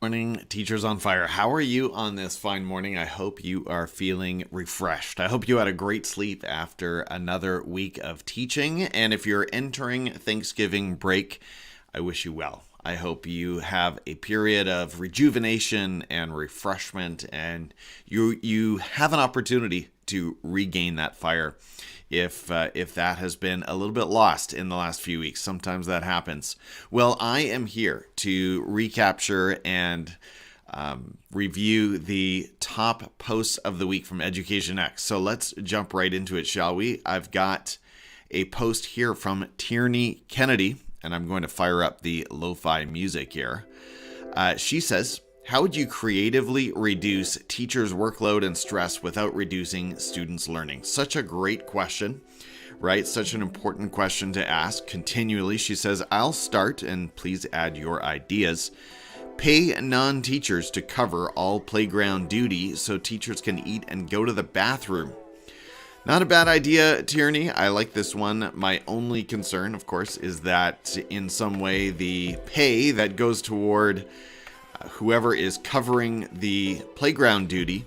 Morning, Teachers on Fire. How are you on this fine morning? I hope you are feeling refreshed. I hope you had a great sleep after another week of teaching. And if you're entering Thanksgiving break, I wish you well. I hope you have a period of rejuvenation and refreshment, and you have an opportunity to regain that fire if that has been a little bit lost in the last few weeks. Sometimes that happens. Well, I am here to recapture and review the top posts of the week from Education X. So let's jump right into it, shall we? I've got a post here from Tierney Kennedy, and I'm going to fire up the lo-fi music here. She says, how would you creatively reduce teachers' workload and stress without reducing students' learning? Such a great question, right? Such an important question to ask continually. She says, I'll start, and please add your ideas. Pay non-teachers to cover all playground duty so teachers can eat and go to the bathroom. Not a bad idea, Tierney. I like this one. My only concern, of course, is that in some way the pay that goes toward whoever is covering the playground duty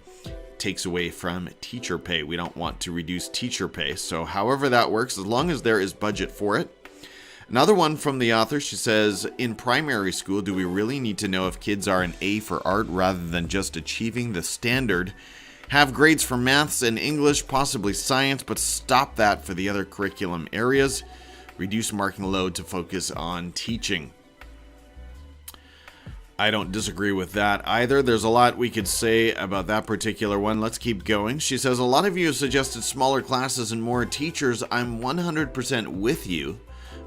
takes away from teacher pay. We don't want to reduce teacher pay. So however that works, as long as there is budget for it. Another one from the author, she says, in primary school, do we really need to know if kids are an A for art rather than just achieving the standard? Have grades for maths and English, possibly science, but stop that for the other curriculum areas. Reduce marking load to focus on teaching. I don't disagree with that either. There's a lot we could say about that particular one. Let's keep going. She says, a lot of you have suggested smaller classes and more teachers. I'm 100% with you,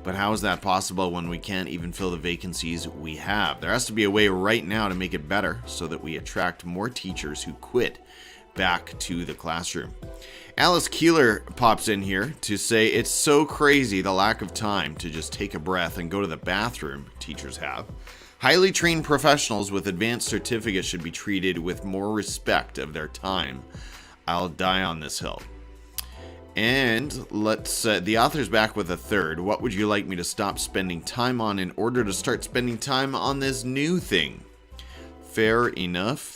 but how is that possible when we can't even fill the vacancies we have? There has to be a way right now to make it better so that we attract more teachers who quit back to the classroom. Alice Keeler pops in here to say, it's so crazy the lack of time to just take a breath and go to the bathroom teachers have. Highly trained professionals with advanced certificates should be treated with more respect of their time. I'll die on this hill. And let's, the author's back with a third. What would you like me to stop spending time on in order to start spending time on this new thing? Fair enough.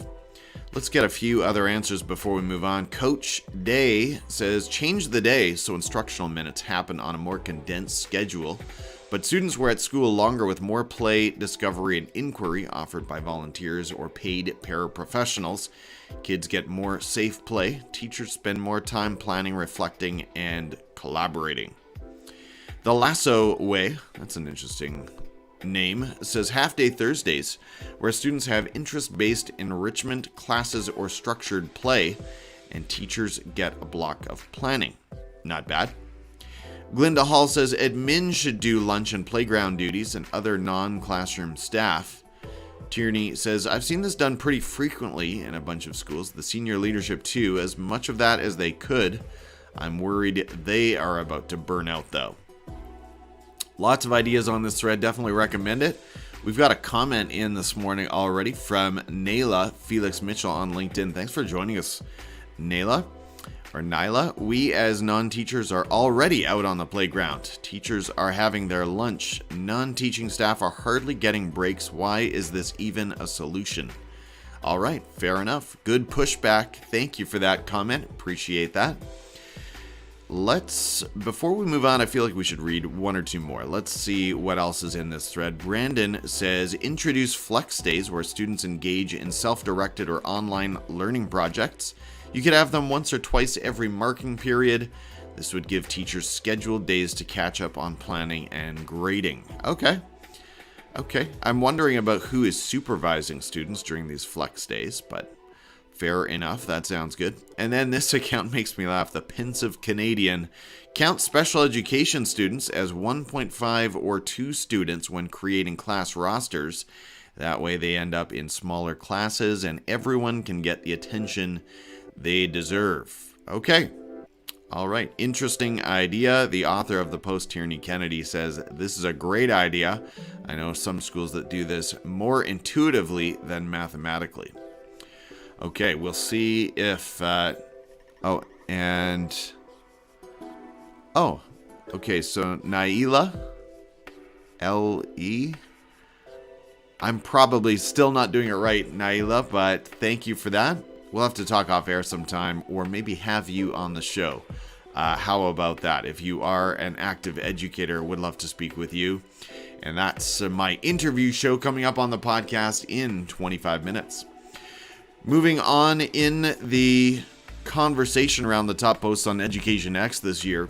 Let's get a few other answers before we move on. Coach Day says, change the day so instructional minutes happen on a more condensed schedule. But students were at school longer with more play, discovery, and inquiry offered by volunteers or paid paraprofessionals. Kids get more safe play. Teachers spend more time planning, reflecting, and collaborating. The Lasso Way, that's an interesting name, says half-day Thursdays, where students have interest-based enrichment classes or structured play, and teachers get a block of planning. Not bad. Glinda Hall says admin should do lunch and playground duties and other non-classroom staff. Tierney says, I've seen this done pretty frequently in a bunch of schools. The senior leadership too, as much of that as they could. I'm worried they are about to burn out though. Lots of ideas on this thread. Definitely recommend it. We've got a comment in this morning already from Nayla Felix Mitchell on LinkedIn. Thanks for joining us, Nayla. Or Nyla, we as non-teachers are already out on the playground. Teachers are having their lunch. Non-teaching staff are hardly getting breaks. Why is this even a solution? All right, fair enough. Good pushback. Thank you for that comment. Appreciate that. Before we move on, I feel like we should read one or two more. Let's see what else is in this thread. Brandon says, introduce flex days where students engage in self-directed or online learning projects. You could have them once or twice every marking period. This would give teachers scheduled days to catch up on planning and grading. Okay. I'm wondering about who is supervising students during these flex days, but fair enough. That sounds good. And then this account makes me laugh. The Pensive Canadian counts special education students as 1.5 or 2 students when creating class rosters. That way they end up in smaller classes and everyone can get the attention they deserve. Okay. All right. Interesting idea. The author of the post, Tierney Kennedy, says this is a great idea. I know some schools that do this more intuitively than mathematically. Okay. We'll see if... okay. So Naila, L-E, I'm probably still not doing it right, Naila, but thank you for that. We'll have to talk off air sometime, or maybe have you on the show. How about that? If you are an active educator, would love to speak with you. And that's my interview show coming up on the podcast in 25 minutes. Moving on in the conversation around the top posts on Education X this year,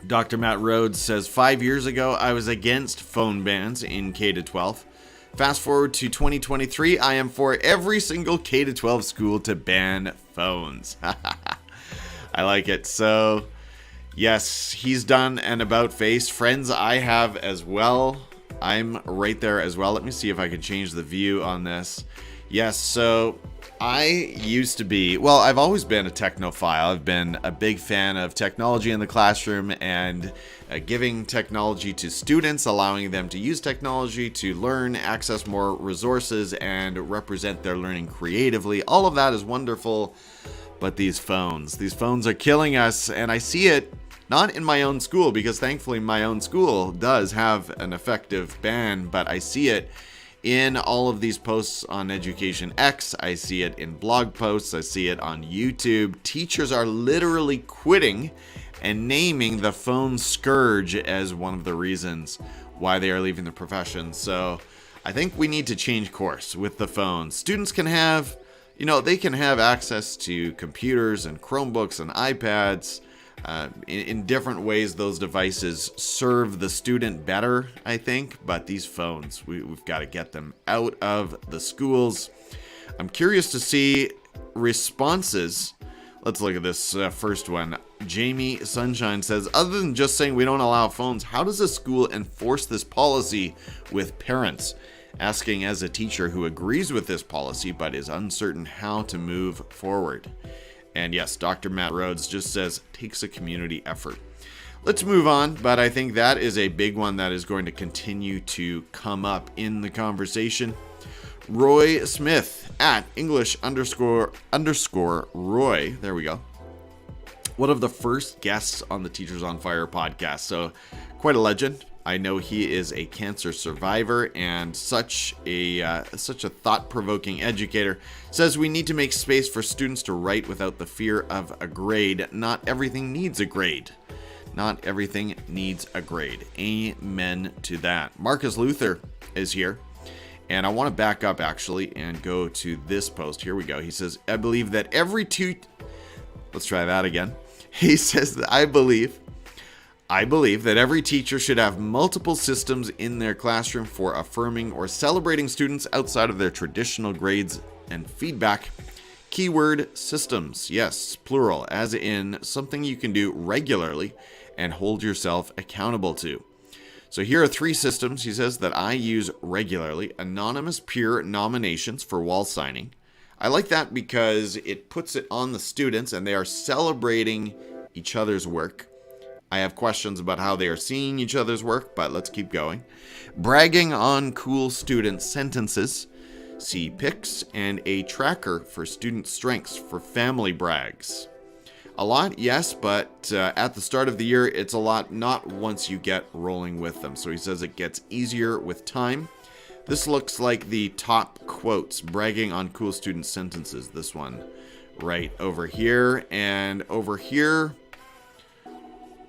Dr. Matt Rhoads says, 5 years ago, I was against phone bans in K-12. Fast forward to 2023, I am for every single K-12 school to ban phones. I like it. So, yes, he's done an about face. Friends, I have as well. I'm right there as well. Let me see if I can change the view on this. Yes, so I used to be, well, I've always been a technophile. I've been a big fan of technology in the classroom and giving technology to students, allowing them to use technology to learn, access more resources, and represent their learning creatively. All of that is wonderful, but these phones are killing us, and I see it not in my own school, because thankfully my own school does have an effective ban, but I see it in all of these posts on Education X. I see it in blog posts. I see it on YouTube. Teachers are literally quitting and naming the phone scourge as one of the reasons why they are leaving the profession. So I think we need to change course with the phones. Students can have, they can have access to computers and Chromebooks and iPads. In different ways, those devices serve the student better, I think. But these phones, we've got to get them out of the schools. I'm curious to see responses. Let's look at this first one. Jamie Sunshine says, other than just saying we don't allow phones, how does a school enforce this policy with parents? Asking as a teacher who agrees with this policy but is uncertain how to move forward. And yes, Dr. Matt Rhoads just says, takes a community effort. Let's move on, but I think that is a big one that is going to continue to come up in the conversation. Roy Smith at English__Roy. There we go. One of the first guests on the Teachers on Fire podcast. So quite a legend. I know he is a cancer survivor and such a thought-provoking educator. Says we need to make space for students to write without the fear of a grade. Not everything needs a grade. Not everything needs a grade. Amen to that. Marcus Luther is here. And I want to back up actually and go to this post. Here we go. He says, I believe that Let's try that again. He says that I believe that every teacher should have multiple systems in their classroom for affirming or celebrating students outside of their traditional grades and feedback. Keyword systems. Yes, plural, as in something you can do regularly and hold yourself accountable to. So here are 3 systems, he says, that I use regularly. Anonymous peer nominations for wall signing. I like that because it puts it on the students and they are celebrating each other's work. I have questions about how they are seeing each other's work, but let's keep going. Bragging on cool student sentences. See pics and a tracker for student strengths for family brags. A lot, yes, but at the start of the year, it's a lot not once you get rolling with them. So he says it gets easier with time. This looks like the top quotes, bragging on cool student sentences. This one right over here, and over here,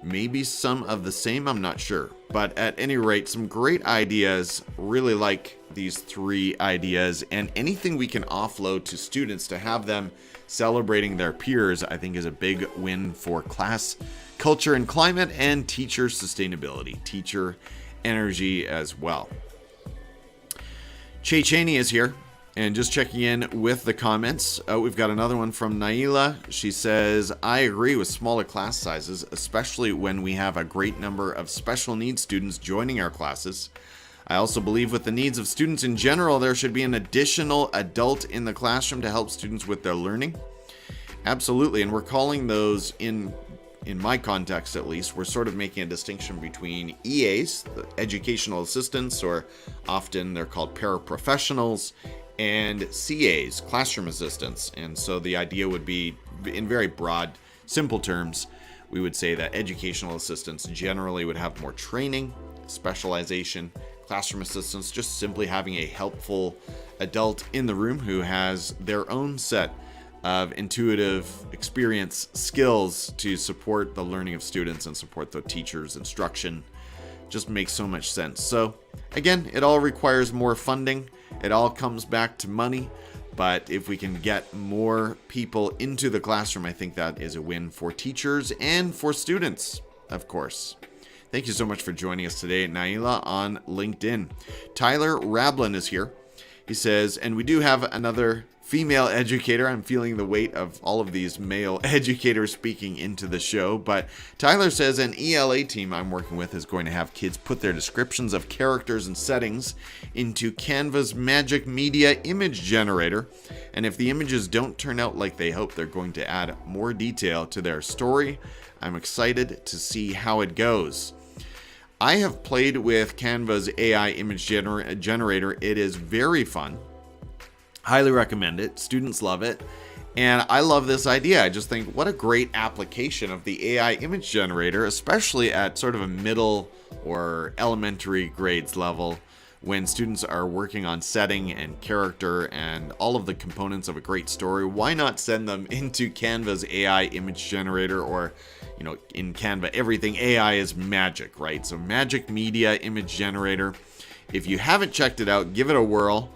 maybe some of the same, I'm not sure. But at any rate, some great ideas. Really like these 3 ideas, and anything we can offload to students to have them celebrating their peers, I think is a big win for class culture and climate and teacher sustainability, teacher energy as well. Che Cheney is here and just checking in with the comments. We've got another one from Naila. She says, I agree with smaller class sizes, especially when we have a great number of special needs students joining our classes. I also believe with the needs of students in general, there should be an additional adult in the classroom to help students with their learning. Absolutely, and we're calling those, in my context at least, we're sort of making a distinction between EAs, the educational assistants, or often they're called paraprofessionals, and CAs, classroom assistants. And so the idea would be, in very broad, simple terms, we would say that educational assistants generally would have more training, specialization. classroom assistants, just simply having a helpful adult in the room who has their own set of intuitive experience skills to support the learning of students and support the teacher's instruction just makes so much sense. So again, it all requires more funding. It all comes back to money. But if we can get more people into the classroom, I think that is a win for teachers and for students, of course. Thank you so much for joining us today, Naila, on LinkedIn. Tyler Rablin is here. He says, and we do have another female educator. I'm feeling the weight of all of these male educators speaking into the show. But Tyler says an ELA team I'm working with is going to have kids put their descriptions of characters and settings into Canva's magic media image generator. And if the images don't turn out like they hope, they're going to add more detail to their story. I'm excited to see how it goes. I have played with Canva's AI image generator. It is very fun. Highly recommend it. Students love it. And I love this idea. I just think what a great application of the AI image generator, especially at sort of a middle or elementary grades level when students are working on setting and character and all of the components of a great story. Why not send them into Canva's AI image generator? Or, you know, in Canva, everything AI is magic, right? So magic media image generator. If you haven't checked it out, give it a whirl.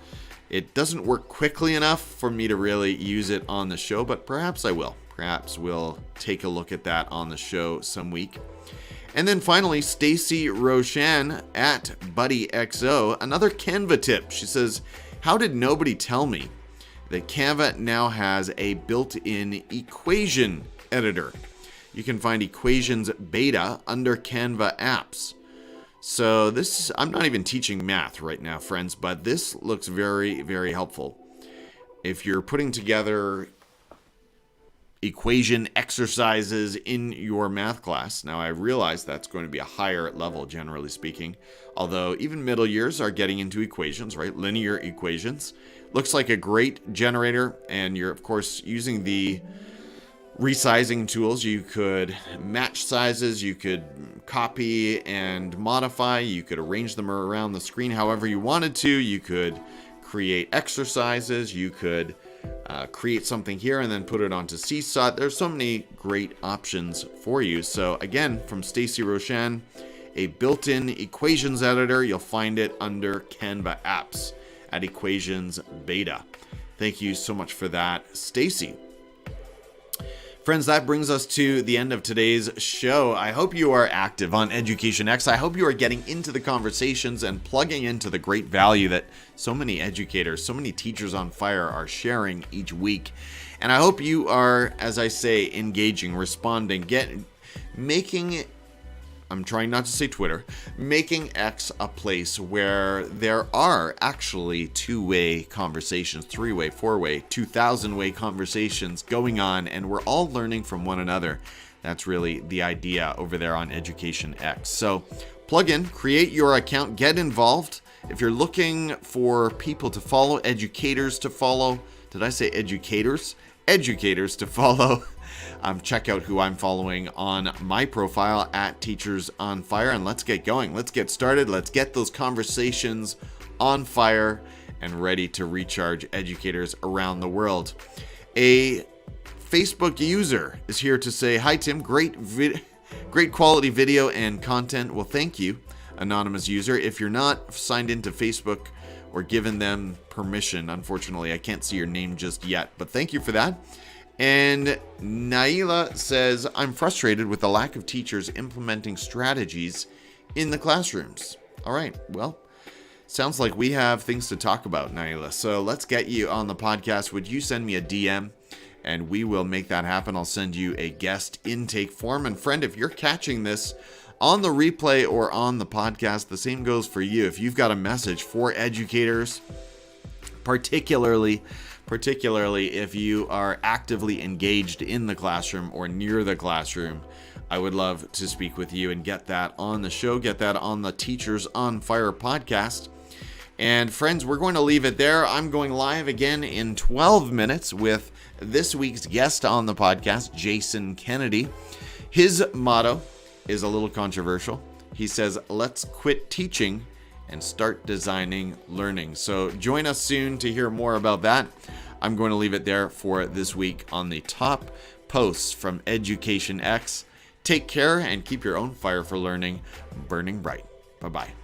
It doesn't work quickly enough for me to really use it on the show, but perhaps I will. Perhaps we'll take a look at that on the show some week. And then finally, Stacey Roshan at BuddyXO, another Canva tip. She says, how did nobody tell me that Canva now has a built-in equation editor? You can find equations beta under Canva apps. So this, I'm not even teaching math right now, friends, but this looks very, very helpful. If you're putting together equation exercises in your math class, now I realize that's going to be a higher level, generally speaking, although even middle years are getting into equations, right? Linear equations. Looks like a great generator, and you're, of course, using the resizing tools. You could match sizes, you could copy and modify, you could arrange them around the screen however you wanted to, you could create exercises, you could create something here and then put it onto Seesaw. There's so many great options for you. So again, from Stacey Roshan, a built-in equations editor. You'll find it under Canva apps at Equations Beta. Thank you so much for that, Stacey. Friends, that brings us to the end of today's show. I hope you are active on Education X. I hope you are getting into the conversations and plugging into the great value that so many educators, so many teachers on fire are sharing each week. And I hope you are, as I say, engaging, responding, making, I'm trying not to say Twitter, making X a place where there are actually two-way conversations, three-way, four-way, 2,000-way conversations going on, and we're all learning from one another. That's really the idea over there on Education X. So plug in, create your account, get involved. If you're looking for people to follow, educators to follow, did I say educators? Educators to follow. Check out who I'm following on my profile at Teachers on Fire, and let's get going. Let's get started. Let's get those conversations on fire and ready to recharge educators around the world. A Facebook user is here to say, hi Tim, great quality video and content. Well, thank you, anonymous user. If you're not signed into Facebook or given them permission, unfortunately, I can't see your name just yet, but thank you for that. And Naila says, I'm frustrated with the lack of teachers implementing strategies in the classrooms. All right, well, sounds like we have things to talk about, Naila. So let's get you on the podcast. Would you send me a DM and we will make that happen? I'll send you a guest intake form. And friend, if you're catching this on the replay or on the podcast, the same goes for you. If you've got a message for educators, particularly if you are actively engaged in the classroom or near the classroom, I would love to speak with you and get that on the show, get that on the Teachers on Fire podcast. And friends, we're going to leave it there. I'm going live again in 12 minutes with this week's guest on the podcast, Jason Kennedy. His motto is a little controversial. He says, let's quit teaching and start designing learning. So join us soon to hear more about that. I'm going to leave it there for this week on the top posts from Education X. Take care and keep your own fire for learning burning bright. Bye-bye.